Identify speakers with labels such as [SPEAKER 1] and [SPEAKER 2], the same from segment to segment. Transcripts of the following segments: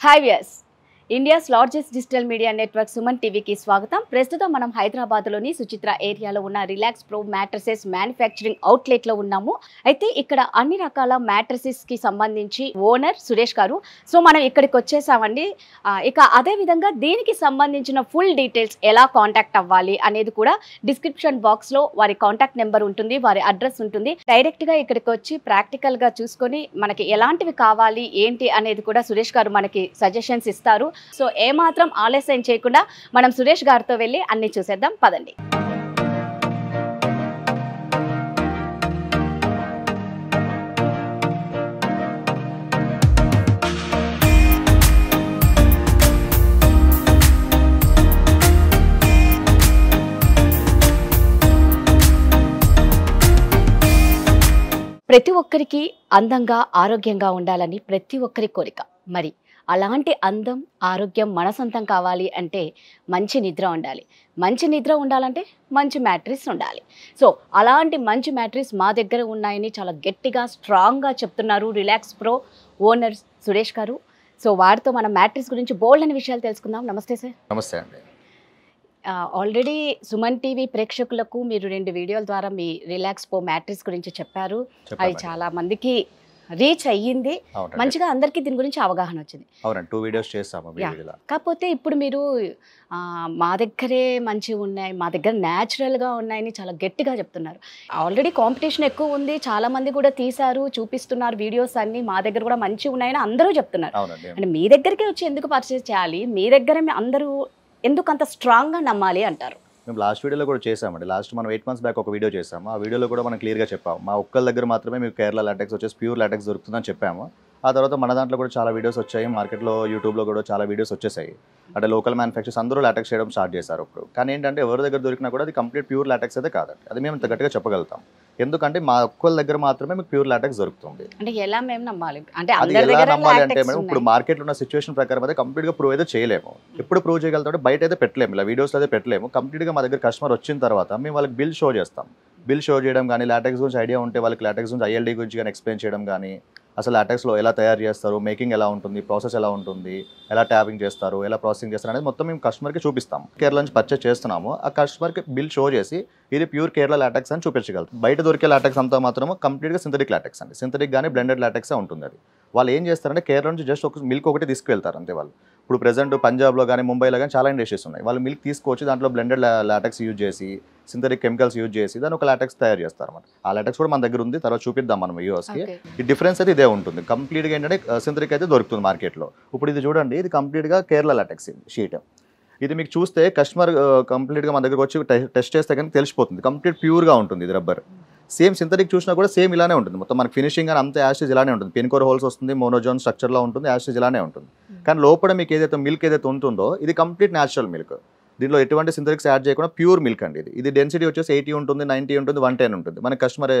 [SPEAKER 1] Hi viewers. India's largest digital media network Suman టీవీకి స్వాగతం. ప్రస్తుతం మనం హైదరాబాద్లోని సుచిత్ర ఏరియాలో ఉన్న రిలాక్స్ ప్రో మ్యాట్రసెస్ మ్యానుఫ్యాక్చరింగ్ అవుట్లెట్లో ఉన్నాము. అయితే ఇక్కడ అన్ని రకాల మ్యాట్రసెస్కి సంబంధించి ఓనర్ సురేష్ గారు. సో మనం ఇక్కడికి వచ్చేసామండి. ఇక అదేవిధంగా దీనికి సంబంధించిన ఫుల్ డీటెయిల్స్ ఎలా కాంటాక్ట్ అవ్వాలి అనేది కూడా డిస్క్రిప్షన్ బాక్స్లో వారి కాంటాక్ట్ నెంబర్ ఉంటుంది, వారి అడ్రస్ ఉంటుంది. డైరెక్ట్గా ఇక్కడికి వచ్చి ప్రాక్టికల్గా చూసుకొని మనకి ఎలాంటివి కావాలి ఏంటి అనేది కూడా సురేష్ గారు మనకి సజెషన్స్ ఇస్తారు. సో ఏమాత్రం ఆలస్యం చేయకుండా మనం సురేష్ గారితో వెళ్ళి అన్ని చూసేద్దాం పదండి. ప్రతి ఒక్కరికి అందంగా ఆరోగ్యంగా ఉండాలని ప్రతి ఒక్కరి కోరిక. మరి అలాంటి అందం ఆరోగ్యం మన సొంతం కావాలి అంటే మంచి నిద్ర ఉండాలి. మంచి నిద్ర ఉండాలంటే మంచి మ్యాట్రిస్ ఉండాలి. సో అలాంటి మంచి మ్యాట్రిస్ మా దగ్గర ఉన్నాయని చాలా గట్టిగా స్ట్రాంగ్గా చెప్తున్నారు రిలాక్స్ ప్రో ఓనర్ సురేష్ గారు. సో వారితో మనం మ్యాట్రిస్ గురించి బోల్డ్ అనే విషయాలు తెలుసుకుందాం. నమస్తే సార్.
[SPEAKER 2] నమస్తే అండి.
[SPEAKER 1] ఆల్రెడీ సుమన్ టీవీ ప్రేక్షకులకు మీరు 2 వీడియోల ద్వారా మీ రిలాక్స్ ప్రో మ్యాట్రిస్ గురించి చెప్పారు. అది చాలా మందికి రీచ్ అయ్యింది, మంచిగా అందరికీ దీని గురించి అవగాహన వచ్చింది.
[SPEAKER 2] అవునండి, 2 వీడియోస్ చేస్తాము.
[SPEAKER 1] కాకపోతే ఇప్పుడు మీరు మా దగ్గరే మంచిగా ఉన్నాయి, మా దగ్గర న్యాచురల్గా ఉన్నాయని చాలా గట్టిగా చెప్తున్నారు. ఆల్రెడీ కాంపిటీషన్ ఎక్కువ ఉంది, చాలా మంది కూడా తీశారు, చూపిస్తున్నారు వీడియోస్ అన్ని, మా దగ్గర కూడా మంచిగా ఉన్నాయని అందరూ చెప్తున్నారు. అంటే మీ దగ్గరికి వచ్చి ఎందుకు పర్చేస్ చేయాలి, మీ దగ్గర అందరూ ఎందుకు అంత స్ట్రాంగ్గా నమ్మాలి అంటారు?
[SPEAKER 2] మేము లాస్ట్ వీడియోలో కూడా చేసామండి. లాస్ట్ మనం 8 months బ్యాక్ ఒక వీడియో చేసాము. ఆ వీడియోలో కూడా మనం క్లియర్గా చెప్పాము, మా ఒక్కళ్ళ దగ్గర మాత్రమే మీకు కేరళ లాటెక్స్ వచ్చేసి ప్యూర్ లాటెక్స్ దొరుకుతుందని చెప్పాము. ఆ తర్వాత మన దాంట్లో కూడా చాలా వీడియోస్ వచ్చాయి, మార్కెట్లో యూట్యూబ్లో కూడా చాలా వీడియోస్ వచ్చేసాయి. అంటే లోకల్ మ్యానుఫ్యాక్చర్స్ అందరూ లాటెక్స్ చేయడం స్టార్ట్ చేశారు ఇప్పుడు. కానీ ఏంటంటే ఎవరి దగ్గర దొరికినా కూడా అది కంప్లీట్ ప్యూర్ లాటెక్స్ అయితే కాదండి. అది మేము ఇంత గట్టిగా చెప్పగలుగుతాం, ఎందుకంటే మా ఒక్కళ్ళ దగ్గర మాత్రమే మీకు ప్యూర్ లాటెక్స్ దొరుకుతుంది.
[SPEAKER 1] అంటే ఎలా మేము నమ్మాలి అంటే
[SPEAKER 2] అది ఎలా నమ్మాలి అంటే మేడం ఇప్పుడు మార్కెట్లో ఉన్న సిచ్యువేషన్ ప్రకారం అయితే కంప్లీట్గా ప్రూవ్ అయితే చేయలేము. ఎప్పుడు ప్రూవ్ చేయగలుగుతాం బయట అయితే పెట్టలేము, ఇలా వీడియోస్లో అయితే పెట్టలేము. కంప్లీట్గా మా దగ్గర కస్టమర్ వచ్చిన తర్వాత మేము వాళ్ళకి బిల్ షో చేస్తాం. బిల్ షో చేయడం కానీ, లాటెక్స్ గురించి ఐడియా ఉంటే వాళ్ళకి లాటెక్స్ గురించి ఐఎల్డీ గురించి కానీ ఎక్స్ప్లెయిన్ చేయడం కానీ, అసలు లాటెక్స్లో ఎలా తయారు చేస్తారు, మేకింగ్ ఎలా ఉంటుంది, ప్రాసెస్ ఎలా ఉంటుంది, ఎలా ట్యాపింగ్ చేస్తారు, ఎలా ప్రాసెసింగ్ చేస్తారు అనేది మొత్తం మేము కస్టమర్కి చూపిస్తాం. కేరళ నుంచి పర్చేస్ చేస్తున్నాము, ఆ కస్టమర్కి బిల్ షో చేసి ఇది ప్యూర్ కేరళ లాటెక్స్ అని చూపించగలుగుతాం. బయట దొరికే లాటెక్స్ అంతా మాత్రము కంప్లీట్గా సింథటిక్ లాటెక్స్ అండి. సింథటిక్ కానీ బ్లెండెడ్ లాటెక్సే ఉంటుంది. అది వాళ్ళు ఏం చేస్తారంటే కేరళ నుంచి జస్ట్ ఒక మిల్క్ ఒకటి తీసుకువెళ్తారు అంతే. వాళ్ళు ఇప్పుడు ప్రెజెంట్ పంజాబ్లో కానీ ముంబైలో కానీ చాలా ఇండస్ట్రీస్ ఉన్నాయి. వాళ్ళు మిల్క్ తీసుకొచ్చి దాంట్లో బ్లెండెడ్ లాటెక్స్ యూజ్ చేసి, సింథటిక్ కెమికల్స్ యూజ్ చేసి దాన్ని ఒక లాటెక్స్ తయారు చేస్తారు అన్నమాట. ఆ లాటెక్స్ కూడా మన దగ్గర ఉంది, తర్వాత చూపిద్దాం మనం వ్యూవర్స్కి. ఈ డిఫరెన్స్ అయితే ఇదే ఉంటుంది. కంప్లీట్గా ఏంటంటే సింథటిక్ అయితే దొరుకుతుంది మార్కెట్లో. ఇప్పుడు ఇది చూడండి, ఇది కంప్లీట్గా కేరళ లాటెక్స్ షీట్. ఇది మీకు చూస్తే కస్టమర్ కంప్లీట్గా మన దగ్గరకు వచ్చి టెస్ట్ చేస్తే కానీ తెలిసిపోతుంది, కంప్లీట్ ప్యూర్గా ఉంటుంది ఇది రబ్బర్. సేమ్ సింథటిక్ చూసినా కూడా సేమ్ ఇలానే ఉంటుంది, మొత్తం మనకి ఫినిషింగ్ అని అంత యాస్టేజ్ ఇలానే ఉంటుంది. పిన్కోర్ హోల్స్ వస్తుంది, మోనోజోన్ స్ట్రక్చర్లో ఉంటుంది, యాస్టేజ్ ఇలానే ఉంటుంది. కానీ లోపల మీకు ఏదైతే మిల్క్ ఏదైతే ఉంటుందో ఇది కంప్లీట్ న్యాచురల్ మిల్క్. దీనిలో ఎటువంటి సింథటిక్స్ యాడ్ చేయకుండా ప్యూర్ మిల్క్ అండి. ఇది డెన్సిటీ వచ్చేసి 80 ఉంటుంది, 90 ఉంటుంది, 110 ఉంటుంది. మన కస్టమర్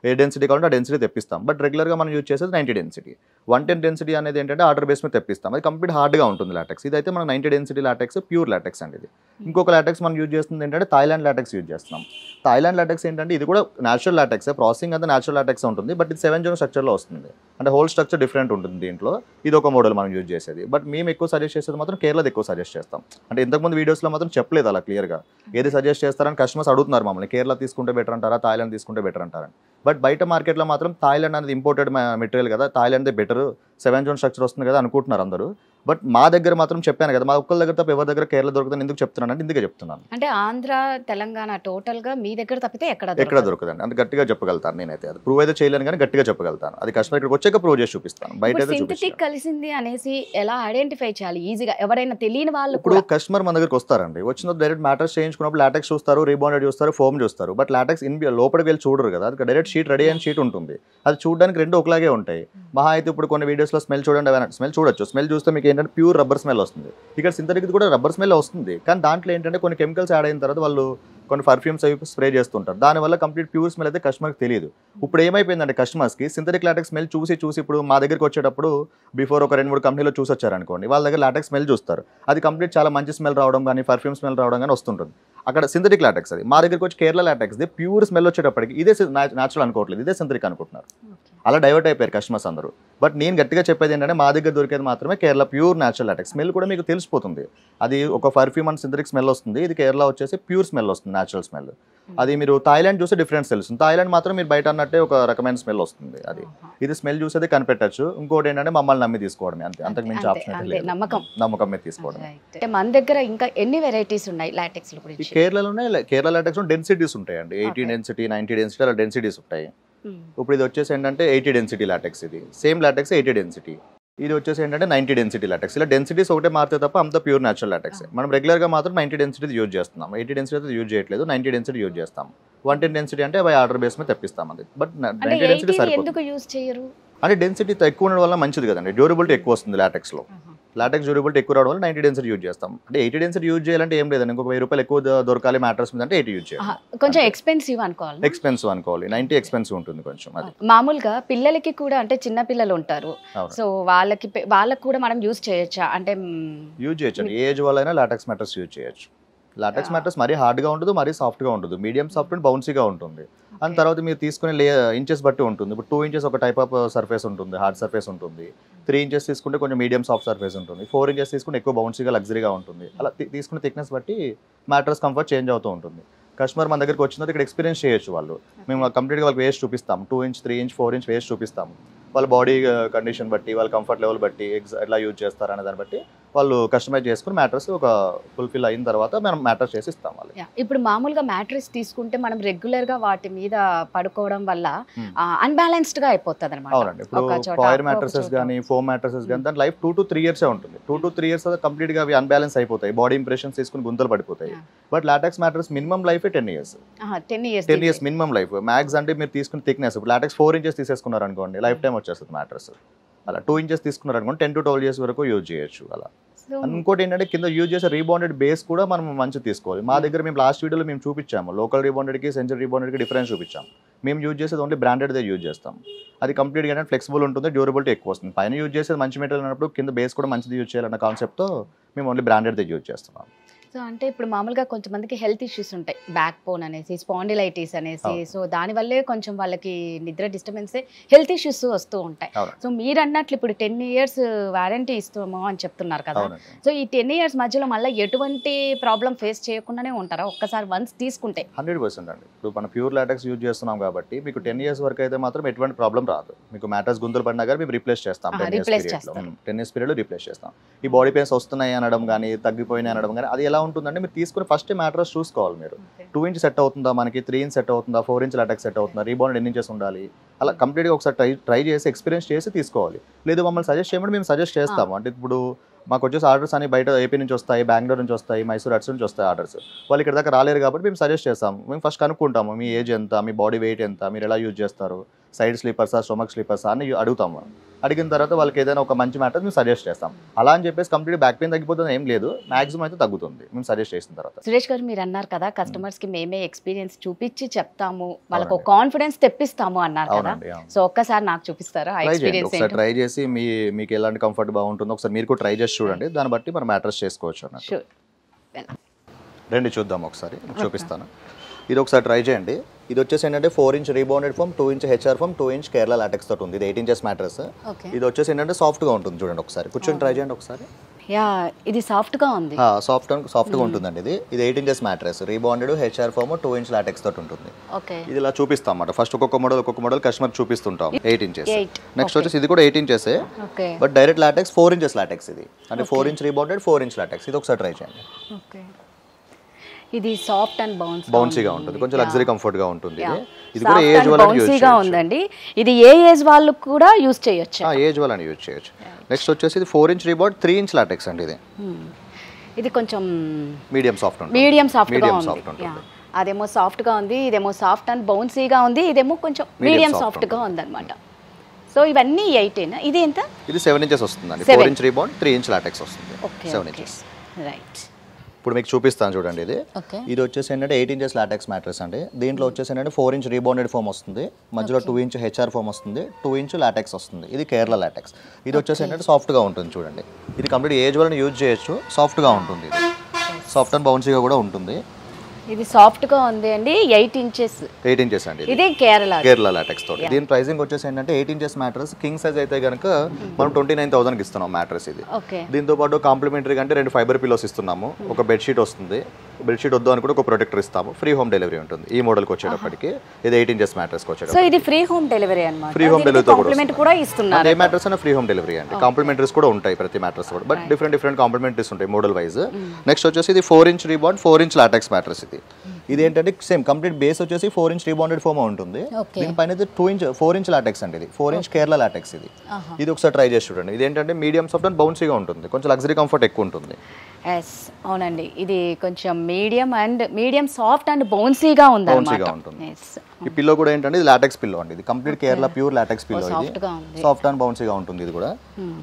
[SPEAKER 2] ఏ డెన్సిటీ కావాలంటే ఆ డెన్సిటీ తెప్పిస్తాం. బట్ రెగ్యులర్గా మనం యూజ్ చేసేది 90 డెన్సిటీ. 110 డెన్సిటీ అనేది ఏంటంటే ఆర్డర్ బేస్ మీద తెప్పిస్తాం. అది కంప్లీట్ హార్డ్గా ఉంటుంది లాటెక్స్. ఇదైతే మనం 90 డెన్సిటీ లాటెక్స్, ప్యూర్ లాటెక్స్ అండి. ఇది ఇంకొక లాటెక్స్ మనం యూజ్ చేస్తుంది ఏంటంటే థాయిలాండ్ లాటెక్స్ యూజ్ చేస్తున్నాం. థాయిలాండ్ లాటెక్స్ ఏంటంటే ఇది కూడా న్యాచురల్ లాటెక్స్, ప్రాసెసింగ్ అంతా న్యాచురల్ లాటెక్స్ ఉంటుంది. బట్ ఇది 7 జోన్ స్ట్రక్చర్లో వస్తుంది, అంటే హోల్ స్ట్రక్చర్ డిఫరెంట్ ఉంటుంది దీంట్లో. ఇది ఒక మోడల్ మనం యూజ్ చేసేది. బట్ మేము ఎక్కువ సజెస్ట్ చేసేది మాత్రం కేరళది ఎక్కువ సజెస్ట్ చేస్తాం. అంటే ఇంతకుముందు వీడియోస్లో మాత్రం చెప్పలేదు అలా క్లియర్గా ఏది సజెస్ట్ చేస్తారని కస్టమర్స్ అడుగుతున్నారు మమ్మల్ని. కేరళ తీసుకుంటే బెటర్ అంటారా, థాయిలాండ్ తీసుకుంటే బెటర్ అంటారని. బట్ బయట మార్కెట్లో మాత్రం థాయిలాండ్ అనేది ఇంపోర్టెడ్ మెటీరియల్ కదా, థాయిలాండ్దే బెటర్, 7 జోన్ స్ట్రక్చర్ వస్తుంది కదా అనుకుంటున్నారు అందరూ. బట్ మా దగ్గర మాత్రం చెప్పాను కదా, మా ఒక్కళ్ళ దగ్గర తప్ప ఎవరి దగ్గర కేరళ దొరుకుతుంది ఎందుకు చెప్తున్నాను అంటే ఇందుకే చెప్తున్నాను.
[SPEAKER 1] అంటే ఆంధ్ర తెలంగాణ టోటల్గా మీ దగ్గర తప్పితే ఎక్కడ
[SPEAKER 2] దొరకదండి, అంత గట్టిగా చెప్పగలుగుతాను నేనైతే. అది ప్రూవ్ అయితే చేయలేను కానీ గట్టిగా చెప్పగలుగుతాను. అది కస్టమర్ ఇక్కడికి వచ్చాక ప్రూవ్ చేసి చూపిస్తాను. బయట
[SPEAKER 1] సింథటిక్ కలిసింది అనేసి ఎలా ఐడెంటిఫై చేయాలి ఈజీగా, ఎవరైనా తెలియని వాళ్ళు?
[SPEAKER 2] ఇప్పుడు కస్టమర్ మన దగ్గరకు వస్తారండి, వచ్చిన డైరెక్ట్ మ్యాటర్స్ చేయించుకున్నప్పుడు లాటెక్స్ చూస్తారు, రీబాండెడ్ చూస్తారు, ఫోమ్ చూస్తారు. బట్ లాటెక్స్ లోపలికి వెళ్ళి చూడరు కదా, అది డైరెక్ట్ షీట్ రెడీ అయిన షీట్ ఉంటుంది. అది చూడడానికి 2 ఒకలాగే ఉంటాయి. మహా అయితే ఇప్పుడు కొన్ని వీడియోస్లో స్మెల్ చూడండి, స్మెల్ చూడొచ్చు. స్మెల్ చూస్తే మీకు ఏంటంటే ప్యూర్ రబ్బర్ స్మెల్ వస్తుంది. ఇక్కడ సింథటిక్ కూడా రబ్బర్ స్మెల్ వస్తుంది, కానీ దాంట్లో ఏంటంటే కొన్ని కెమికల్స్ యాడ్ అయిన తర్వాత వాళ్ళు కొన్ని పర్ఫ్యూమ్స్ అవి స్ప్రే చేస్తుంటారు. దానివల్ల కంప్లీట్ ప్యూర్ స్మెల్ అయితే కస్టమర్కి తెలియదు. ఇప్పుడు ఏమైపోయిందంటే కస్టమర్స్కి సింథటిక్ లాటెక్స్ స్మెల్ చూసి ఇప్పుడు మా దగ్గరికి వచ్చేటప్పుడు బిఫోర్ ఒక 2-3 కంపెనీలో చూసి వచ్చారనుకోండి, వాళ్ళ దగ్గర లాటెక్స్ స్మెల్ చూస్తారు. అది కంప్లీట్ చాలా మంచి స్మెల్ రావడం కానీ పర్ఫ్యూమ్ స్మెల్ రావడం కానీ వస్తుంటుంది. అక్కడ సింథటిక్ లాటెక్స్ అది. మా దగ్గరికి వచ్చి కేరళ లాటెక్స్ ప్యూర్ స్మెల్ వచ్చేటప్పటికి ఇదే న్యాచురల్ అనుకోవట్లేదు, ఇదే సింథటిక్ అనుకుంటున్నారు. అలా డైవర్ట్ అయిపోయారు కస్టమర్స్ అందరూ. బట్ నేను గట్టిగా చెప్పేది ఏంటంటే మా దగ్గర దొరికేది మాత్రమే Kerala pure natural LaTeX. Smell కూడా మీకు తెలిసిపోతుంది. అది ఒక పర్ఫ్యూమ్ అండ్ సింథటిక్ స్మెల్ వస్తుంది, ఇది కేరళ వచ్చేసి ప్యూర్ స్మెల్ వస్తుంది, న్యాచురల్ స్మెల్. అది మీరు థాయిలాండ్ చూస్తే డిఫరెన్స్ తెలుస్తుంది. థాయిలాండ్ మాత్రం మీరు బయట అన్నట్టే ఒక రకమైన స్మెల్ వస్తుంది. అది ఇది స్మెల్ చూసేది కనిపెట్టచ్చు. ఇంకోటి ఏంటంటే మమ్మల్ని నమ్మి తీసుకోవడమే, అంతే. అంతకు మించి ఆప్షన్ లేదు. నమ్మకం మీద తీసుకోవడం.
[SPEAKER 1] మన దగ్గర ఇంకా ఎన్ని వెరైటీస్ ఉన్నాయి లాటెక్స్ లో?
[SPEAKER 2] కేరళలోనే కేరళ లాటెక్స్ డెన్సిటీస్ ఉంటాయండి. 80 డెన్సిటీ, 90 డెన్సిటీ అలా డెన్సిటీస్ ఉంటాయి. ఇప్పుడు ఇది వచ్చేసి ఏంటంటే 80 డెన్సిటీ లాటెక్స్. ఇది సేమ్ లాటెక్స్ 80 డెన్సిటీ. ఇది వచ్చేసి ఏంటంటే 90 డెన్సిటీ లాటెక్స్. ఇలా డెన్సిటీస్ ఒకటే మారితే తప్ప అంత ప్యూర్ న్యాచురల్ లాటెక్స్. మనం రెగ్యులర్గా మాత్రం 90 డెన్సిటీ యూజ్ చేస్తున్నాం. 80 డెన్సిటీ అయితే యూజ్ చేయట్లేదు, 90 డెన్సిటీ యూజ్ చేస్తాం. 110 డెన్సిటీ అంటే అవి ఆర్డర్ బేస్ మీద తెప్పిస్తాం. అది బట్ 90 డెన్సిటీ సరిపోతుంది. అంటే డెన్సిటీ ఎక్కువ ఉండడం వల్ల మంచిది కదండి, డ్యూరబిలిటీ ఎక్కువ వస్తుంది లాటెక్స్లో. లాటెక్స్ డ్యూరబిలిటీ ఎక్కువ రావడం వల్ల 90 డెన్సిటీ యూజ్ చేస్తాం. అంటే 80 డెన్సిటీ యూజ్ చేయాలంటే ఏం లేదండి, ఇంకొక 1000 రూపాయలు ఎక్కువ దొరకాలి మ్యాట్రస్ మీద అంటే 80 యూజ్ చేయాలి.
[SPEAKER 1] కొంచెం ఎక్స్పెన్సివ్ అనుకోవాలి.
[SPEAKER 2] 90 ఎక్స్పెన్సివ్ ఉంటుంది కొంచెం. అది
[SPEAKER 1] మామూలుగా పిల్లలకి కూడా, అంటే చిన్న పిల్లలు ఉంటారు, సో వాళ్ళకి కూడా మనం యూజ్ చేయొచ్చా? అంటే
[SPEAKER 2] యూజ్ చేయొచ్చు, ఏ ఏజ్ వాళ్ళైనా లాటెక్స్ మ్యాట్రస్ యూజ్ చేయొచ్చు. లాటెక్స్ మ్యాట్రస్ మరీ హార్డ్గా ఉంటుంది, మరీ సాఫ్ట్గా ఉంటుంది, మీడియం సాఫ్ట్ అండ్ బౌన్సీగా ఉంటుంది. అండ్ తర్వాత మీరు తీసుకునే ఇంచెస్ బట్టి ఉంటుంది. ఇప్పుడు 2 ఇంచెస్ ఒక టైప్ ఆఫ్ సర్ఫేస్ ఉంటుంది, హార్డ్ సర్ఫేస్ ఉంటుంది. 3 ఇంచెస్ తీసుకుంటే కొంచెం మీడియం సాఫ్ట్ సర్ఫేస్ ఉంటుంది. 4 ఇంచెస్ తీసుకుంటే ఎక్కువ బౌన్సీగా లగ్జరీగా ఉంటుంది. అలా తీసుకునే థిక్నెస్ బట్టి మ్యాట్రస్ కంఫర్ట్ చేంజ్ అవుతూ ఉంటుంది. కస్టమర్ మన దగ్గరికి వచ్చిన తర్వాత ఇక్కడ ఎక్స్పీరియన్స్ చేయొచ్చు వాళ్ళు. మేము కంప్లీట్గా వాళ్ళకి వేస్ట్ చూపిస్తాం, 2 ఇంచ్ 3 ఇంచ్ 4 ఇంచ్ వేస్ట్ చూపిస్తాం. వాళ్ళ బాడీ కండిషన్ బట్టి, వాళ్ళ కంఫర్ట్ లెవెల్ బట్టి, ఎట్లా యూజ్ చేస్తారనే దాన్ని బట్టి వాళ్ళు కస్టమైజ్ చేసుకుని మ్యాట్రస్ ఒక ఫుల్ఫిల్ అయిన తర్వాత మనం మ్యాట్రస్ చేసి ఇస్తాం వాళ్ళు.
[SPEAKER 1] ఇప్పుడు మామూలుగా మ్యాట్రస్ తీసుకుంటే మనం రెగ్యులర్ గా వాటి మీద పడుకోవడం వల్ల అన్బ్యాలెన్స్డ్ గా అయిపోతుంది అనమాట.
[SPEAKER 2] అవునండి. ఇప్పుడు కాయిర్ మ్యాట్రసెస్ కానీ ఫోమ్ మ్యాట్రసెస్ కానీ దాని లైఫ్ 2 to 3 years ఉంటుంది. 2 to 3 years కంప్లీట్ గా అవి అన్బ్యాలెన్స్ అయిపోతాయి, బాడీ ఇంప్రెషన్స్ తీసుకుని గుంతలు పడిపోతాయి. But LaTeX mattress minimum life 10 years. 10 years minimum life. Max అంటే మీరు తీసుకున్న థిక్నెస్, ఇప్పుడు లాటెక్స్ 4 ఇంచెస్ తీసేసుకున్నారు అనుకోండి, లైఫ్ టైం వచ్చేస్తుంది మ్యాట్రస్. అలా 2 ఇంచెస్ తీసుకున్నారు అనుకోండి 10 to 12 years వరకు యూజ్ చేయొచ్చు. అలా ఇంకోటి ఏంటంటే కింద యూజ్ చేసే రీబాండెడ్ బేస్ కూడా మనం మంచిగా తీసుకోవాలి. మా దగ్గర మేము లాస్ట్ వీడియోలో మేము చూపించాము, లోకల్ రీబాండెడ్కి సెంచరీ రీబాండెడ్కి డిఫరెన్స్ చూపించాము. మేము యూజ్ చేసేది ఓన్లీ బ్రాండెడ్దే యూజ్ చేస్తాం. అది కంప్లీట్గా ఫ్లెక్సిబుల్ ఉంటుంది, డ్యూరబిలిటీ ఎక్కువ వస్తుంది. పైన యూజ్ చేసేది మంచి మెటీరియల్ అన్నప్పుడు కింద బేస్ కూడా మంచిది యూజ్ చేయాలన్న కాన్సెప్ట్తో మేము ఓన్లీ బ్రాండెడ్దే యూజ్ చేస్తున్నాం.
[SPEAKER 1] సో అంటే ఇప్పుడు మామూలుగా కొంతమందికి హెల్త్ ఇష్యూస్ ఉంటాయి, బ్యాక్ బోన్ అనేసి, స్పాండిలైటిస్ అనేసి, సో దానివల్లే కొంచెం వాళ్ళకి నిద్ర డిస్టర్బెన్స్, హెల్త్ ఇష్యూస్ వస్తూ ఉంటాయి. సో మీరు అన్నట్లు ఇప్పుడు 10 years వారంటీ ఇస్తాము అని చెప్తున్నారు కదా, సో ఈ 10 years మధ్యలో మళ్ళీ ఎటువంటి ప్రాబ్లం ఫేస్ చేయకుండానే ఉంటారా ఒక్కసారి వన్స్ తీసుకుంటే?
[SPEAKER 2] 100% అండి. ఇప్పుడు మనం ప్యూర్ లాటెక్స్ యూజ్ చేస్తున్నాం కాబట్టి మీకు 10 years వరకు అయితే మాత్రం ఎటువంటి ప్రాబ్లం రాదు. మీకు మ్యాటర్స్ గుంతలు పడినా కానీ మేము రీప్లేస్ చేస్తాం. 10 years పీరియడ్లో రీప్లేస్ చేస్తాం. ఈ బాడీ పెయిన్స్ వస్తున్నాయి అనడం కానీ, తగ్గిపోయినాయి అనడం కానీ, అది ఎలా ఉంటుందంటే మీరు తీసుకుని ఫస్ట్ మ్యాట్రస్ చూసుకోవాలి. మీరు 2 ఇంచ్ సెట్ అవుతుందా, మనకి 3 ఇంచ్ సెట్ అవుతుందా, 4 ఇంచ్ లాటెక్స్ సెట్ అవుతుందా, రీబాండ్ ఎన్ని ఇంచెస్ ఉండాలి, అలా కంప్లీట్గా ఒకసారి ట్రై చేసి ఎక్స్పీరియన్స్ చేసి తీసుకోవాలి. లేదు మమ్మల్ని సజెస్ట్ చేయమని మేము సజెస్ట్ చేస్తాము. అంటే ఇప్పుడు మాకు వచ్చేసి ఆర్డర్స్ అని బయట ఏపీ నుంచి వస్తాయి, బెంగళూరు నుంచి వస్తాయి, మైసూర్ అట్స్ నుంచి వస్తాయి ఆర్డర్స్. వాళ్ళు ఇక్కడ దాకా రాలేరు కాబట్టి మేము సజెస్ట్ చేస్తాము. మేము ఫస్ట్ కనుక్కుంటాము మీ ఏజ్ ఎంత, మీ బాడీ వెయిట్ ఎంత, మీరు ఎలా యూజ్ చేస్తారు, సైడ్ స్లీపర్సా, స్టొమక్ స్లీపర్సా అని అడుగుతాము. అడిగిన తర్వాత వాళ్ళకి ఏదైనా ఒక మంచి మ్యాటర్ మేము సజెస్ట్ చేస్తాం. అలా అని చెప్పేసి కంప్లీట్ బ్యాక్ పెయిన్ తగ్గిపోతుంది ఏం లేదు, మాక్సిమం అయితే తగ్గుతుంది మేము సజెస్ట్ చేసిన తర్వాత.
[SPEAKER 1] సురేష్ గారు మీరు అన్నారు కదా కస్టమర్స్ కి మేమే ఎక్స్పీరియన్స్ చూపించి చెప్తాము, వాళ్ళకు కాన్ఫిడెన్స్ తెప్పిస్తాము అన్నారు కదా, సో ఒక్కసారి నాకు చూపిస్తారా
[SPEAKER 2] ఒకసారి ట్రై చేసి మీకు ఎలాంటి కంఫర్ట్ బాగుంటుందో ఒకసారి మీరు కూడా ట్రై చేసి చూడండి, దాన్ని బట్టి మనం మ్యాట్రస్ చేసుకోవచ్చు అన్నట్టు. రండి చూద్దాం ఒకసారి, చూపిస్తాను. ఇది ఒకసారి ట్రై చేయండి. ఇది వచ్చేసి ఏంటంటే 4 inch rebounded foam, 2 inch HR foam, 2 inch Kerala LaTeX తోటి ఉంది. ఇది 8 inches మ్యాట్రస్. ఇది వచ్చేసి ఏంటంటే సాఫ్ట్గా ఉంటుంది. చూడండి ఒకసారి కూర్చొని ట్రై చేయండి ఒకసారి.
[SPEAKER 1] ఇది సాఫ్ట్గా ఉంది,
[SPEAKER 2] సాఫ్ట్గా ఉంటుందండి. ఇది 8 inches mattress, rebounded, HR foam, 2 inch LaTeX తోటి ఉంటుంది. ఇది ఇలా చూపిస్తాం అన్నమాట. ఫస్ట్ ఒక్కొక్క మోడల్ కస్టమర్ చూపిస్తుంటాం. 8 inches. నెక్స్ట్ వచ్చేసి ఇది కూడా 8 inches, but direct LaTeX 4 inches LaTeX. ఇది అంటే 4 ఇంచ్ రీబౌండెడ్, 4 ఇంచ్ లాటెక్స్. ఇది ఒకసారి ట్రై చేయండి.
[SPEAKER 1] ఇది సాఫ్ట్ అండ్
[SPEAKER 2] బౌన్సీగా ఉంటుంది, కొంచెం లగ్జరీ కంఫర్ట్ గా ఉంటుంది. ఇది కూడా ఏజ్ వాళ్ళని యూజ్ చేయొచ్చు.
[SPEAKER 1] ఉందండి, ఇది ఏ ఏజ్ వాళ్ళు కూడా యూజ్ చేయొచ్చు.
[SPEAKER 2] ఏజ్ వాళ్ళని యూజ్ చేయొచ్చు. నెక్స్ట్ వచ్చేసి ఇది 4 ఇంచ్ రీబాండ్, 3 ఇంచ్ లాటెక్స్ అండి.
[SPEAKER 1] ఇది కొంచెం
[SPEAKER 2] మీడియం సాఫ్ట్ ఉంటుంది.
[SPEAKER 1] అదేమో సాఫ్ట్ గా ఉంది, ఇదేమో సాఫ్ట్ అండ్ బౌన్సీగా ఉంది, ఇదేమో కొంచెం మీడియం సాఫ్ట్ గా ఉంది అనమాట. సో ఇవన్నీ 8. ఇది ఎంత?
[SPEAKER 2] ఇది 7 inches వస్తుందండి. 4 ఇంచ్ రీబాండ్, 3 ఇంచ్ లాటెక్స్ వస్తుంది. 7 inches.
[SPEAKER 1] రైట్.
[SPEAKER 2] ఇప్పుడు మీకు చూపిస్తాను చూడండి.
[SPEAKER 1] ఓకే.
[SPEAKER 2] ఇది వచ్చేసి ఏంటంటే 8 ఇంచెస్ లాటెక్స్ మ్యాట్రెస్ అండి. దీంట్లో వచ్చేసి ఏంటంటే 4 ఇంచ్ రీబౌండెడ్ ఫోమ్ వస్తుంది, మధ్యలో 2 ఇంచ్ హెచ్ఆర్ ఫోమ్ వస్తుంది, 2 ఇంచ్ లాటెక్స్ వస్తుంది. ఇది కేరళ లాటెక్స్. ఇది వచ్చేసి ఏంటంటే సాఫ్ట్గా ఉంటుంది చూడండి. ఇది కంప్లీట్ ఏజ్ వల్ల యూజ్ చేయొచ్చు, సాఫ్ట్గా ఉంటుంది. ఇది సాఫ్ట్ అండ్ బౌన్సీగా కూడా ఉంటుంది.
[SPEAKER 1] ఇది సాఫ్ట్ గా ఉంది అండి. 8 ఇంచెస్
[SPEAKER 2] అండి.
[SPEAKER 1] ఇది కేరళ
[SPEAKER 2] లాటెక్స్ తోటి. దీని ప్రైసింగ్ వచ్చేసి ఏంటంటే 8 ఇంచెస్ మ్యాట్రెస్ కింగ్ సైజ్ అయితే కనుక మనం 29,000 కి ఇస్తున్నాం మ్యాట్రెస్ ఇది. దీంతో పాటు కాంప్లిమెంటరీ అంటే 2 ఫైబర్ పిల్లోస్ ఇస్తున్నాము, ఒక బెడ్షీట్ వస్తుంది. బెడ్షీట్ వద్దు అని కూడా ఒక ప్రొటెక్టర్ ఇస్తాము. ఫ్రీ హోమ్ డెలివరీ ఉంటుంది ఈ మోడల్కి వచ్చేటప్పటికి. ఇది 8 ఇంచెస్ మ్యాట్రెస్కి వచ్చేటప్పుడు.
[SPEAKER 1] సో ఇది ఫ్రీ హోమ్ డెలివరీ అన్నమాట.
[SPEAKER 2] ఫ్రీ హోమ్ డెలివరీ
[SPEAKER 1] కాంప్లిమెంట్ కూడా ఇస్తున్నారు.
[SPEAKER 2] ఏ మ్యాట్రెస్ అయినా ఫ్రీ హోమ్ డెలివరీ అండి. కాంప్లిమెంటరీస్ కూడా ఉంటాయి ప్రతి మ్యాట్రెస్ కూడా, బట్ డిఫరెంట్ కాంప్లిమెంటరీస్ ఉంటాయి మోడల్ వైజ్. నెక్స్ట్ వచ్చేసి ఇది 4 ఇంచ్ రీబాండ్ 4 ఇంచ్ లాటెక్స్ మ్యాట్రెస్. ఇది ఏంటంటే సేమ్ కంప్లీట్ బేస్ వచ్చేసి 4 ఇంచ్ రీబాండెడ్ ఫోమ్ ఉంటుంది. దీనిపైన 4 ఇంచ్ లాటెక్స్ అండి. ఇది 4 ఇంచ్ కేరళ లాటెక్స్. ఇది ఒకసారి ట్రై చేసి చూడండి. ఇది ఏంటంటే మీడియం సాఫ్ట్ అండ్ బౌన్సీగా ఉంటుంది, కొంచెం లగ్జరీ కంఫర్ట్ ఎక్కువ ఉంటుంది.
[SPEAKER 1] అవునండి, ఇది కొంచెం మీడియం సాఫ్ట్ అండ్ బౌన్సీగా ఉంటుంది.
[SPEAKER 2] ఈ పిల్లో కూడా ఏంటంటే ఇది లాటెక్స్ పిల్లో అండి. ఇది complete Kerala pure LaTeX pillow. ఇది సాఫ్ట్ అండ్ బౌన్సీగా ఉంటుంది ఇది కూడా.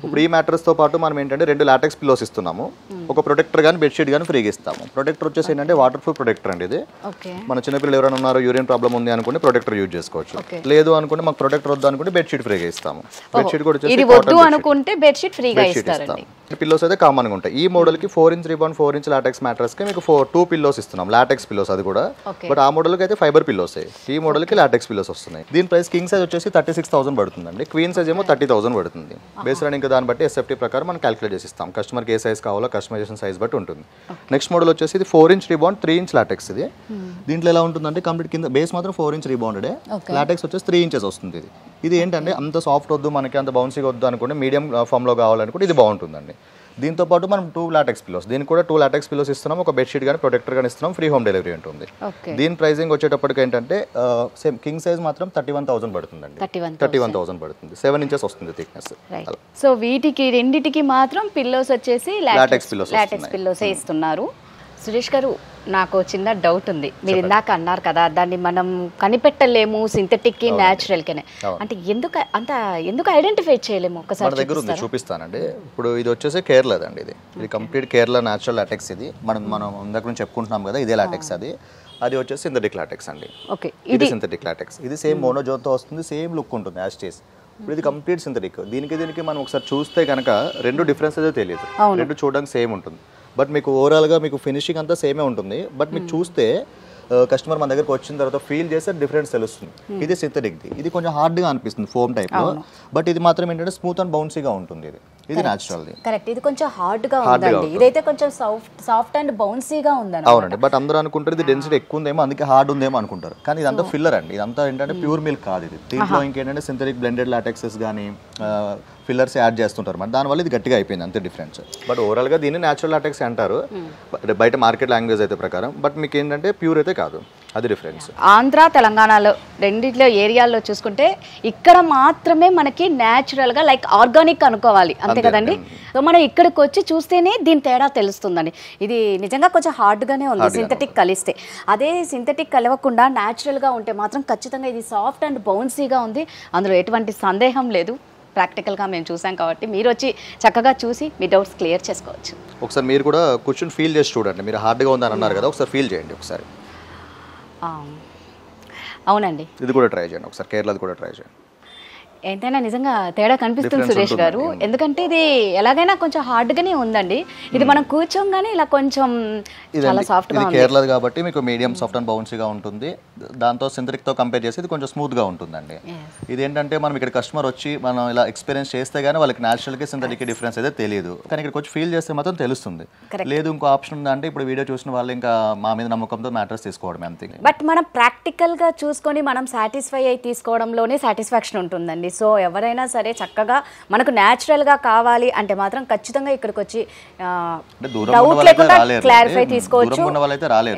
[SPEAKER 2] ఇప్పుడు ఈ మ్యాట్రెస్ తో పాటు మనం ఏంటంటే 2 లాటెక్స్ పిల్లోస్ ఇస్తున్నాము, ఒక ప్రొటెక్టర్ గానీ బెడ్షీట్ గానీ ఫ్రీగా ఇస్తాము. ప్రొటెక్టర్ వచ్చేసి ఏంటంటే వాటర్ ప్రూఫ్ ప్రొటెక్టర్ అండి. ఇది మన చిన్నపిల్లలు ఎవరైనా ఉన్నారు, యూరిన్ ప్రాబ్లం ఉంది అనుకుంటే ప్రొటెక్టర్ యూజ్ చేసుకోవచ్చు. లేదు అనుకుంటే మాకు ప్రొటెక్టర్ వద్దు అనుకుంటే బెడ్షీట్ ఫ్రీగా ఇస్తాము. బెడ్షీట్ కూడా
[SPEAKER 1] బెడ్షీట్ ఫ్రీగా ఇస్తాము.
[SPEAKER 2] పిల్లోస్ అయితే కామన్ గా ఉంటాయి. ఈ మోడల్ కి 4 ఇంచ్ రీబాండ్ 4 ఇంచ్ లాటెక్స్ మ్యాట్రెస్ కి మీకు 2 పిల్లోస్ ఇస్తున్నాం, లాటెక్స్ పిల్లోస్. అది కూడా బట్ ఆ మోడల్ కి అయితే ఫైబర్ పిల్లోస్, ఈ మోడల్ కి లాటెక్స్ పిల్లోస్ వస్తున్నాయి. దీని ప్రైస్ కింగ్ సైజ్ వచ్చేసి 36,000 పడుతుందండి. క్వీన్ సైజ్ ఏమో 30,000 పడుతుంది. బేస్డ్ ఇంకా దాన్ని బట్టి ఎస్ఎఫ్టీ ప్రకారం మనం క్యాలిక్యులేట్ చేసి ఇస్తాం. కస్టమర్కి ఏ సైజ్ కావాలో కస్టమైజేషన్ సైజ్ బట్టి ఉంటుంది. నెక్స్ట్ మోడల్ వచ్చేసి ఇది 4 ఇంచ్ రీబాండ్ 3 ఇంచ్ లాటెక్స్. ఇది దీంట్లో ఎలా ఉంటుందంటే కంప్లీట్ కింద బేస్ మాత్రం 4 ఇంచ్ రీబాండెడ్, లాటెక్స్ వచ్చేసి 3 ఇంచెస్ వస్తుంది. ఇది ఏంటంటే అంత సాఫ్ట్ వద్దు మనకి, అంత బౌన్సీగా వద్దు అనుకుంటే మీడియం ఫామ్ లో కావాలనుకుంటే ఇది బాగుంటుందండి. దీంతో పాటు మనం 2 లాటెక్స్ పిల్లోస్, దీనికి కూడా 2 లాటెక్స్ పిల్లోస్ ఇస్తున్నాం, ఒక బెడ్షీట్ కానీ ప్రొటెక్టర్ కానీ ఇస్తున్నాం. ఫ్రీ హోమ్ డెలివరీ ఉంటుంది. దీని ప్రైసింగ్ వచ్చేటప్పటికి ఏంటంటే సేమ్ కింగ్ సైజ్ మాత్రం 31,000 పడుతుందండి. 31,000 పడుతుంది. 7 ఇంచెస్ వస్తుంది థిక్నెస్.
[SPEAKER 1] సో వీటికి రెండిటికి మాత్రం పిల్లోస్ వచ్చేసి లాటెక్స్ పిల్లోసే ఇస్తున్నారు. సురేష్ గారు, నాకు చిన్న డౌట్ ఉంది. మీరు ఇందాక అన్నారు కదా దాన్ని మనం కనిపెట్టలేము సింథటిక్ కి న్యాచురల్ కి, అంటే ఎందుకు ఐడెంటిఫై చేయలేము? ఒకసారి
[SPEAKER 2] మన దగ్గర ఉంది, చూపిస్తానండి. ఇప్పుడు ఇది వచ్చేసి కేరళ అండి. ఇది కంప్లీట్ కేరళ న్యాచురల్ లాటెక్స్. ఇది మనం ఇందాక నుంచి చెప్పుకుంటున్నాం కదా, ఇదే లాటెక్స్. అది వచ్చేసి సింథటిక్ లాటెక్స్ అండి. ఇది సింథటిక్ లాటెక్స్. ఇది సేమ్ మోనోజోన్తో వస్తుంది, సేమ్ లుక్ ఉంటుంది యాజ్ చేసి. ఇప్పుడు ఇది కంప్లీట్ సింథటిక్. దీనికి మనం ఒకసారి చూస్తే కనుక 2 డిఫరెన్స్ అయితే తెలియదు. 2 చూడడానికి సేమ్ ఉంటుంది, బట్ మీకు ఓవరాల్గా మీకు ఫినిషింగ్ అంతా సేమే ఉంటుంది. బట్ మీకు చూస్తే కస్టమర్ మన దగ్గరకు వచ్చిన తర్వాత ఫీల్ చేస్తే డిఫరెన్స్ తెలుస్తుంది. ఇది సింథటిక్, ఇది కొంచెం హార్డ్గా అనిపిస్తుంది ఫోమ్ టైప్లో, బట్ ఇది మాత్రం ఏంటంటే స్మూత్ అండ్ బౌన్సీగా ఉంటుంది. ఇది న్యాచురల్.
[SPEAKER 1] కరెక్ట్, ఇది కొంచెం హార్డ్గా ఉందండి. ఇదైతే కొంచెం సాఫ్ట్ అండ్ బౌన్సీగా ఉందండి.
[SPEAKER 2] అవునండి, బట్ అందరూ అనుకుంటారు ఇది డెన్సిటీ ఎక్కువ ఉందేమో అందుకే హార్డ్ ఉందేమో అనుకుంటారు, కానీ ఇదంతా ఫిల్లర్ అండి. ఇదంతా ఏంటంటే ప్యూర్ మిల్క్ కాదు ఇది. దీంట్లో ఇంకేంటంటే సింథటిక్ బ్లెండెడ్ లాటెక్సెస్ కానీ ఫిల్లర్స్ యాడ్ చేస్తుంటారు మరి, దానివల్ల ఇది గట్టిగా అయిపోయింది, అంతే డిఫరెన్స్. బట్ ఓవరాల్గా దీన్ని న్యాచురల్ లాటెక్స్ అంటారు బయట మార్కెట్ లాంగ్వేజ్ అయితే ప్రకారం, బట్ మీకు ఏంటంటే ప్యూర్ అయితే కాదు, అది డిఫరెన్స్.
[SPEAKER 1] ఆంధ్ర తెలంగాణలో రెండిట్లో ఏరియాల్లో చూసుకుంటే ఇక్కడ మాత్రమే మనకి న్యాచురల్గా లైక్ ఆర్గానిక్ అనుకోవాలి, అంతే కదండి. సో మనం ఇక్కడికి వచ్చి చూస్తేనే దీని తేడా తెలుస్తుందండి. ఇది నిజంగా కొంచెం హార్డ్గానే ఉంది సింథటిక్ కలిస్తే. అదే సింథటిక్ కలవకుండా న్యాచురల్గా ఉంటే మాత్రం ఖచ్చితంగా ఇది సాఫ్ట్ అండ్ బౌన్సీగా ఉంది, అందులో ఎటువంటి సందేహం లేదు. ప్రాక్టికల్గా మేము చూసాం కాబట్టి మీరు వచ్చి చక్కగా చూసి మీ డౌట్స్ క్లియర్ చేసుకోవచ్చు.
[SPEAKER 2] ఒకసారి మీరు కూడా కూర్చొని ఫీల్ చేసి చూడండి. మీరు హార్డ్గా ఉందని అన్నారు కదా, ఒకసారి ఫీల్ చేయండి ఒకసారి.
[SPEAKER 1] అవునండి,
[SPEAKER 2] ఇది కూడా ట్రై చేయండి ఒకసారి, కేరళది కూడా ట్రై చేయండి.
[SPEAKER 1] ఎంతైనా నిజంగా తేడా కనిపిస్తుంది సురేష్ గారు, ఎందుకంటే ఇది ఎలాగైనా కొంచెం హార్డ్గానే ఉందండి. ఇది మనం కూర్చోగానే ఇలా కొంచెం చాలా సాఫ్ట్గా ఉంది.
[SPEAKER 2] కేరళది కాబట్టి మీకు మీడియం సాఫ్ట్ అండ్ బౌన్సీగా ఉంటుంది. దాంతో సింథటిక్తో కంపేర్ చేసి ఇది కొంచెం స్మూత్గా ఉంటుందండి. ఇది ఏంటంటే మనం ఇక్కడ కస్టమర్ వచ్చి మనం ఇలా ఎక్స్పీరియన్స్ చేస్తే కానీ వాళ్ళకి న్యాచురల్కి సింథటిక్ డిఫరెన్స్ అయితే తెలియదు, కానీ ఇక్కడికి వచ్చి ఫీల్ చేస్తే మాత్రం తెలుస్తుంది. లేదు ఇంకో ఆప్షన్ ఉందంటే ఇప్పుడు వీడియో చూసిన వాళ్ళు ఇంకా మా మీద నమ్మకంతో మ్యాటర్స్ తీసుకోవడం అంతే.
[SPEAKER 1] బట్ మనం ప్రాక్టికల్గా చూసుకొని మనం సాటిస్ఫై అయి తీసుకోవడంలోనే సాటిస్ఫాక్షన్ ఉంటుందండి. సో ఎవరైనా సరే చక్కగా మనకు న్యాచురల్గా కావాలి అంటే మాత్రం ఖచ్చితంగా ఇక్కడికి వచ్చి డౌట్ లేకుండా క్లారిఫై తీసుకోవచ్చు.
[SPEAKER 2] దూరం ఉన్న వాళ్ళైతే రాలేరు,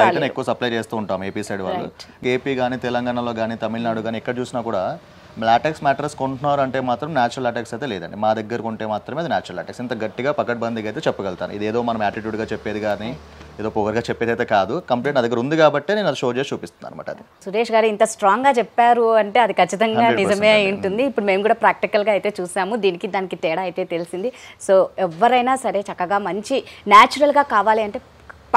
[SPEAKER 2] బయట ఎక్కువ సప్లై చేస్తూ ఉంటాం ఏపీ సైడ్ వాళ్ళు. ఏపీ కానీ తెలంగాణలో కానీ తమిళనాడు కానీ ఎక్కడ చూసినా కూడా లాటెక్స్ మ్యాట్రెస్ కొంటున్నారు అంటే మాత్రం న్యాచురల్ లాటెక్స్ అయితే లేదండి, మా దగ్గర కొంటే మాత్రమే అది న్యాచురల్ లాటెక్స్. ఇంత గట్టిగా పకడ్బందీగా అయితే చెప్పగలుగుతాను. ఇది ఏదో మనం యాటిట్యూడ్గా చెప్పేది కానీ ఏదో పొగరుగా చెప్పేది అయితే కాదు. కంప్లీట్ నా దగ్గర ఉంది కాబట్టి నేను అది షో చేసి చూపిస్తాను అనమాట. అది
[SPEAKER 1] సురేష్ గారు ఇంత స్ట్రాంగ్గా చెప్పారు అంటే అది ఖచ్చితంగా
[SPEAKER 2] 100%
[SPEAKER 1] నిజమే అయి ఉంటుంది. ఇప్పుడు మేము కూడా ప్రాక్టికల్గా అయితే చూసాము, దానికి తేడా అయితే తెలిసింది. సో ఎవరైనా సరే చక్కగా మంచి న్యాచురల్గా కావాలి అంటే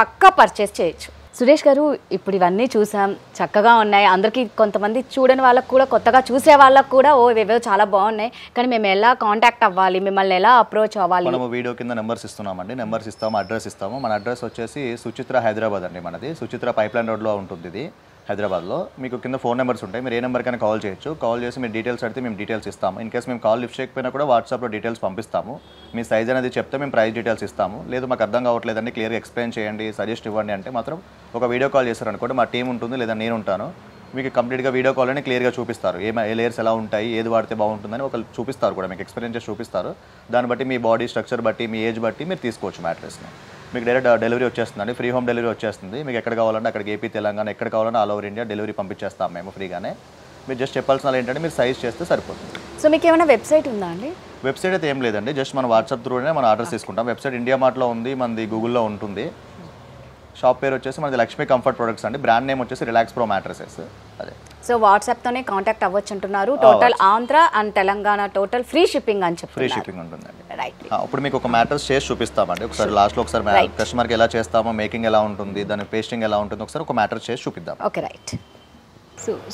[SPEAKER 1] పక్కా పర్చేస్ చేయొచ్చు. సురేష్ గారు ఇప్పుడు ఇవన్నీ చూసాం, చక్కగా ఉన్నాయి. అందరికీ కొంతమంది చూడని వాళ్ళకు కూడా, కొత్తగా చూసే వాళ్ళకు కూడా ఇవేవో చాలా బాగున్నాయి, కానీ మేము ఎలా కాంటాక్ట్ అవ్వాలి, మిమ్మల్ని ఎలా అప్రోచ్ అవ్వాలి?
[SPEAKER 2] మనము వీడియో కింద నెంబర్స్ ఇస్తున్నామండి, నెంబర్స్ ఇస్తాము, అడ్రస్ ఇస్తాము. మన అడ్రస్ వచ్చేసి సుచిత్ర హైదరాబాద్ అండి. మనది సుచిత్ర పైప్లైన్ రోడ్లో ఉంటుంది ఇది హైదరాబాద్లో. మీకు కింద ఫోన్ నెంబర్స్ ఉంటాయి, మీరు ఏ నెంబర్కైనా కాల్ చేయొచ్చు. కాల్ చేసి మీరు డీటెయిల్స్ అడిగితే మేము డీటెయిల్స్ ఇస్తాము. ఇన్ కేసు మేము కాల్ లిఫ్ట్ చేయకపోయినా కూడా వాట్సాప్లో డీటెయిల్స్ పంపిస్తాము. మీ సైజ్ అనేది చెప్తే మేము ప్రైస్ డీటెయిల్స్ ఇస్తాము. లేదు మాకు అర్థం కావట్లేదండి, క్లియర్గా ఎక్స్ప్లెయిన్ చేయండి, సజెస్ట్ ఇవ్వండి అంటే మాత్రం ఒక వీడియో కాల్ చేస్తారనుకోండి, మా టీం ఉంటుంది లేదా నేను ఉంటాను, మీకు కంప్లీట్గా వీడియో కాల్లోనే క్లియర్గా చూపిస్తారు. ఏ లేయర్స్ ఎలా ఉంటాయి, ఏది వాడితే బాగుంటుందని ఒకళ్ళు చూపిస్తారు కూడా, మీకు ఎక్స్పీరియన్స్ చేసి చూపిస్తారు. దాన్ని బట్టి మీ బాడీ స్ట్రక్చర్ బట్టి, మీ ఏజ్ బట్టి మీరు తీసుకోవచ్చు మ్యాట్రెస్ని. మీకు డైరెక్ట్ డెలివరీ వచ్చేస్తుందండి, ఫ్రీ హోమ్ డెలివరీ వచ్చేస్తుంది. మీకు ఎక్కడ కావాలంటే అక్కడికి ఏపీ, తెలంగాణ ఎక్కడ కావాలన్నా ఆల్ ఓవర్ ఇండియా డెలివరీ పంపించేస్తాం మేము ఫ్రీగానే. మీరు జస్ట్ చెప్పాల్సిన ఏంటంటే మీరు సైజ్ చేస్తే సరిపోతుంది.
[SPEAKER 1] సో మీకు ఏమైనా వెబ్సైట్ ఉందా అండి?
[SPEAKER 2] వెబ్సైట్ అయితే ఏం లేదండి, జస్ట్ మన వాట్సాప్ త్రూనే మన ఆర్డర్స్ తీసుకుంటాం. వెబ్సైట్ ఇండియా మార్ట్లో ఉంది, మనది గూగుల్లో ఉంటుంది. షాప్ పేరు వచ్చేసి మనది లక్ష్మీ కంఫర్ట్ ప్రొడక్ట్స్ అండి, బ్రాండ్ నేమ్ వచ్చేసి రిలాక్స్ ప్రో మ్యాట్రెసెస్. అదే. సో
[SPEAKER 1] వాట్సాప్తోనే కాంటాక్ట్ అవ్వచ్చు అంటున్నారు. Total Andhra and Telangana total free shipping అని చెప్పి
[SPEAKER 2] ఫ్రీ షిప్పింగ్ ఉంటుందండి.
[SPEAKER 1] రైట్.
[SPEAKER 2] ఇప్పుడు మీకు ఒక మ్యాట్రెస్ చేసి చూపిస్తామండి ఒకసారి, లాస్ట్లో ఒకసారి కస్టమర్కి ఎలా చేస్తామో, మేకింగ్ ఎలా ఉంటుంది, దాని పేస్టింగ్ ఎలా ఉంటుంది, ఒకసారి ఒక మ్యాట్రెస్ చేసి చూపిద్దాం.
[SPEAKER 1] Okay right.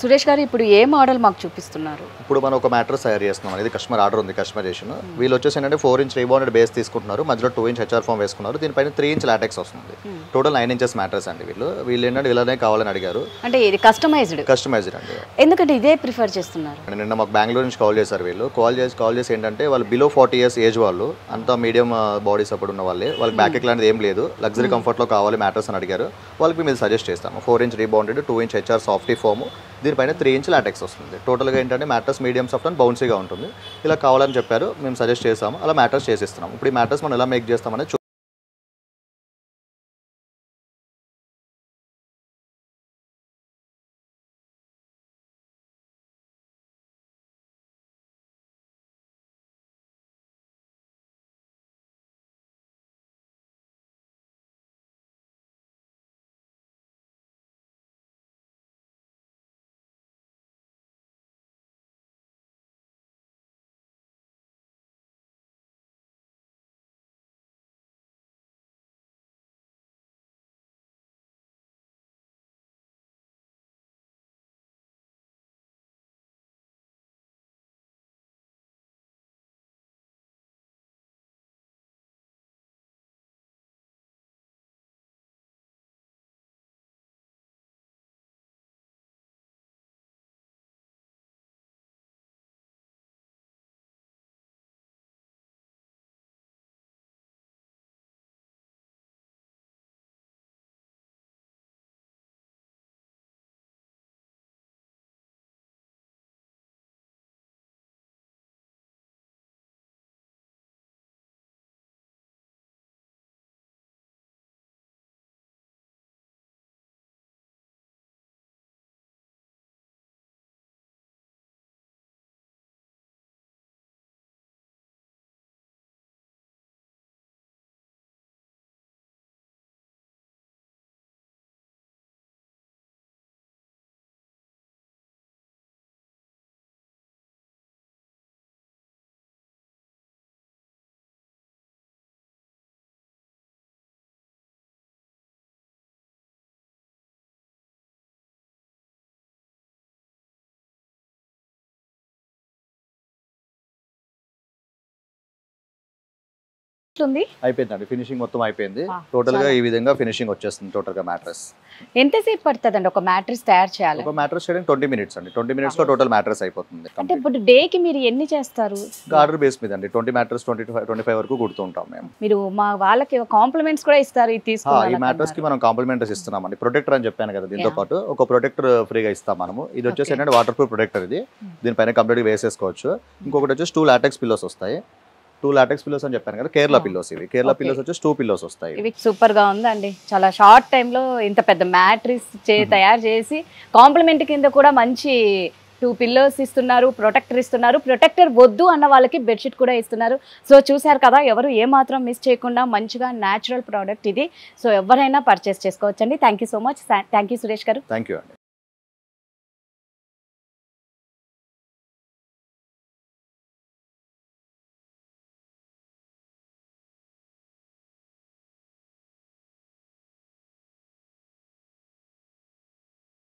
[SPEAKER 1] సురేష్ గారు ఇప్పుడు ఏ మోడల్ మాకు చూపిస్తున్నారు?
[SPEAKER 2] ఇప్పుడు మనం ఒక మ్యాట్రెస్ తయారు చేస్తున్నాం. ఇది కస్టమర్ ఆర్డర్ ఉంది, కస్టమైజేషన్. వీళ్ళు వచ్చేసి ఏంటంటే 4 ఇంచ్ రీబాండెడ్ బేస్ తీసుకుంటున్నారు, మధ్యలో 2 ఇంచ్ హెచ్ఆర్ ఫామ్ వేసుకున్నారు. దీనిపైన 3 ఇంచ్ లాటెక్స్ వస్తుంది. టోటల్ 9 ఇంచెస్ మ్యాట్రెస్ అండి. వీళ్ళు ఏంటంటే ఇలానే కావాలని అడిగారు.
[SPEAKER 1] అంటే ఇది కస్టమైజ్డ్
[SPEAKER 2] అండి.
[SPEAKER 1] ఎందుకంటే ఇదే ప్రిఫర్ చేస్తున్నారు?
[SPEAKER 2] నిన్న మాకు బెంగళూరు నుంచి కాల్ చేశారు వీళ్ళు. కాల్ చేసి ఏంటంటే వాళ్ళు బిలో 40 ఇయర్స్ ఏజ్ వాళ్ళు, అంతా మీడియం బాడీ సపోర్ట్ ఉన్న వాళ్ళే, వాళ్ళకి బ్యాక్ ఎక్ లాంటిది ఏం లేదు, లగ్జరీ కంఫర్ట్లో కావాలి మ్యాట్రెస్ అని అడిగారు. వాళ్ళకి మేము సజెస్ట్ చేస్తాము. 4 inch rebonded, 2 inch HR softy foam, దీనిపైన 3 ఇంచ్ లాటెక్స్ వస్తుంది. టోటల్గా ఏంటంటే మ్యాట్రెస్ మీడియం సాఫ్ట్ అండ్ బౌన్సీగా ఉంటుంది. ఇలా కావాలని చెప్పారు, మేము సజెస్ట్ చేసాము, అలా మ్యాట్రెస్ చేసిస్తున్నాం. ఇప్పుడు ఈ మ్యాట్రెస్ మనం ఎలా మేక్ చేస్తామని అయిపోయిందండి. ఫినిషింగ్ మొత్తం అయిపోయింది. టోటల్ గా ఈ విధంగా ఫినిషింగ్ వచ్చేస్తుంది. టోటల్ గా మ్యాట్రెస్
[SPEAKER 1] ఎంతసేపు పడుతుందండి ఒక మ్యాట్రెస్ తయారు చేయాలి?
[SPEAKER 2] ఒక మ్యాట్రెస్ చేయడానికి 20 మినిట్స్ అండి. 20 మినిట్స్ లో టోటల్ మ్యాట్రెస్ అయిపోతుంది.
[SPEAKER 1] అంటే ఇప్పుడు డేకి మీరు ఎన్ని చేస్తారు?
[SPEAKER 2] ఆర్డర్ బేస్ మీద అండి. 20 మ్యాట్రెస్ 25 వరకు కుడుతూ ఉంటాం మేము.
[SPEAKER 1] మీరు మా వాళ్ళకి కాంప్లిమెంట్స్ కూడా ఇస్తారు ఇది తీసుకున్న
[SPEAKER 2] ఈ మ్యాట్రెస్ కి మనం కాంప్లిమెంటరీస్ ఇస్తున్నామండి. ప్రొటెక్టర్ అని చెప్పాను కదా, దీంతో పాటు ఒక ప్రొటెక్టర్ ఫ్రీగా ఇస్తాం మనము. ఇది వచ్చేసి ఏంటంటే వాటర్ ప్రూఫ్ ప్రొటెక్టర్. ఇది దీనిపైన కంప్లీట్ గా వేసేసుకోవచ్చు. ఇంకొకటి వచ్చేసి 2 లాటెక్స్ పిల్లోస్ వస్తాయి. 2 లాటెక్స్ పిల్లోస్ అని చెప్పాను కదా, కేరళ పిల్లోస్ ఇవి. కేరళ పిల్లోస్ వచ్చేసి 2 పిల్లోస్ వస్తాయి.
[SPEAKER 1] ఇవి సూపర్ గా ఉందండి. చాలా షార్ట్ టైమ్ లో ఇంత పెద్ద మ్యాట్రెస్ తయారు చేసి కాంప్లిమెంట్ కింద కూడా మంచి 2 పిల్లోస్ ఇస్తున్నారు, ప్రొటెక్టర్ ఇస్తున్నారు, ప్రొటెక్టర్ వద్దు అన్న వాళ్ళకి బెడ్షీట్ కూడా ఇస్తున్నారు. సో చూశారు కదా, ఎవరు ఏమాత్రం మిస్ చేయకుండా మంచిగా న్యాచురల్ ప్రోడక్ట్ ఇది. సో ఎవరైనా పర్చేస్ చేసుకోవచ్చండి. Thank you so much. Thank you Suresh గారు.
[SPEAKER 2] థ్యాంక్ యూ అండి.